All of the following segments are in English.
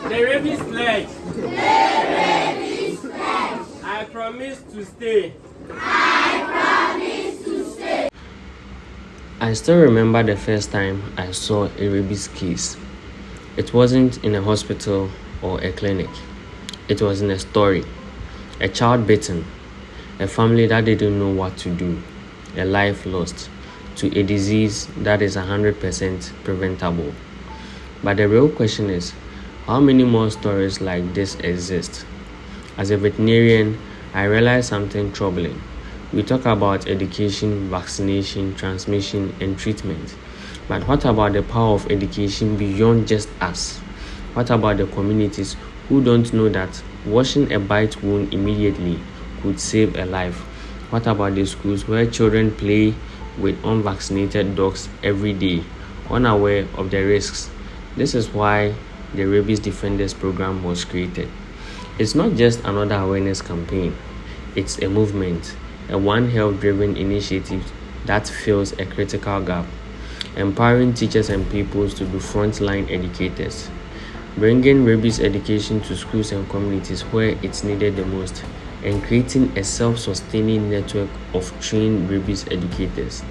The rabies pledge. I promise to stay. I still remember the first time I saw a rabies case. It wasn't in a hospital or a clinic. It was in a story. A child bitten, a family that didn't know what to do, a life lost to a disease that is 100% preventable. But the real question is, how many more stories like this exist? As a veterinarian, I realized something troubling. We talk about education, vaccination, transmission, and treatment. But what about the power of education beyond just us? What about the communities who don't know that washing a bite wound immediately could save a life? What about the schools where children play with unvaccinated dogs every day, unaware of the risks? This is why the Rabies Defenders program was created. It's not just another awareness campaign. It's a movement, a One Health-driven initiative that fills a critical gap, empowering teachers and pupils to be frontline educators, bringing rabies education to schools and communities where it's needed the most, and creating a self-sustaining network of trained rabies educators.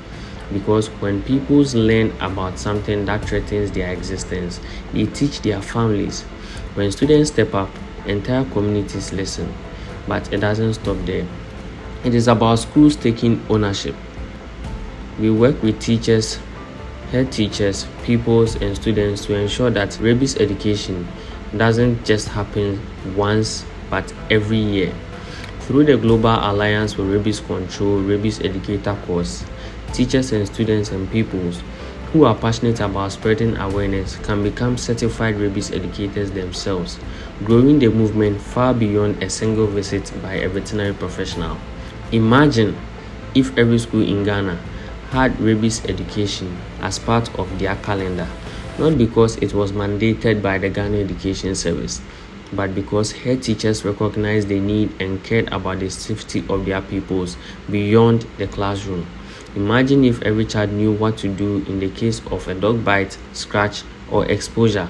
Because when pupils learn about something that threatens their existence, they teach their families. When students step up, entire communities listen. But it doesn't stop there. It is about schools taking ownership. We work with teachers, head teachers, pupils, and students to ensure that rabies education doesn't just happen once, but every year. Through the Global Alliance for Rabies Control Rabies Educator course, teachers and students and pupils who are passionate about spreading awareness can become certified rabies educators themselves, growing the movement far beyond a single visit by a veterinary professional. Imagine if every school in Ghana had rabies education as part of their calendar, not because it was mandated by the Ghana Education Service, but because head teachers recognized the need and cared about the safety of their pupils beyond the classroom. Imagine if every child knew what to do in the case of a dog bite, scratch, or exposure.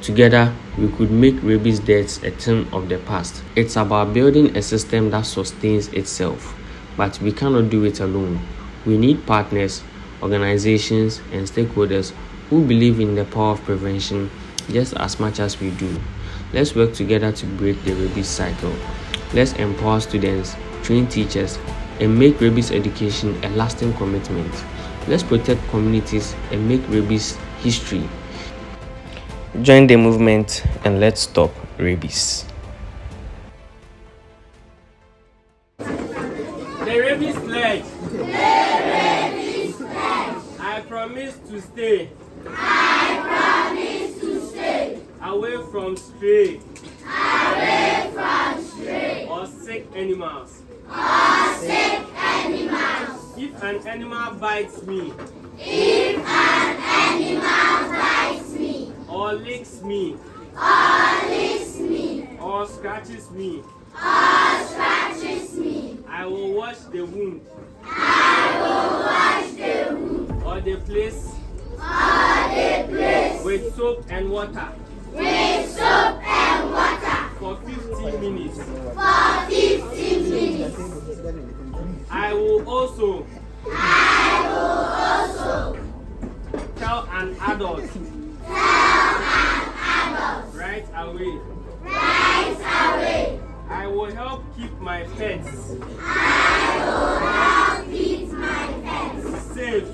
Together, we could make rabies deaths a thing of the past. It's about building a system that sustains itself, but we cannot do it alone. We need partners, organizations, and stakeholders who believe in the power of prevention just as much as we do. Let's work together to break the rabies cycle. Let's empower students, train teachers, and make rabies education a lasting commitment. Let's protect communities and make rabies history. Join the movement and let's stop rabies. The rabies pledge. I promise to stay. Away from stray. Or sick animals. If an animal bites me. Or licks me. Or scratches me. I will wash the wound. Or the place. With soap and water. For 15 minutes. I will also tell an adult right away. I will help keep my pets safe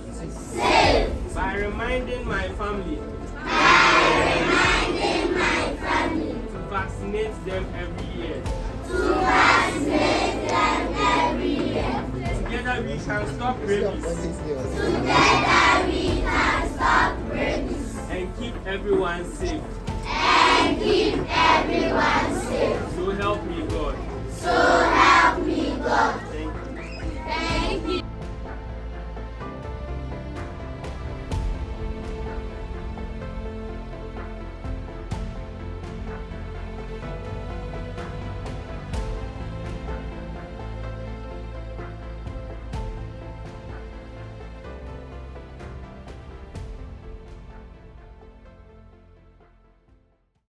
by reminding my family to vaccinate them every year. Together we can stop rabies. And keep everyone safe.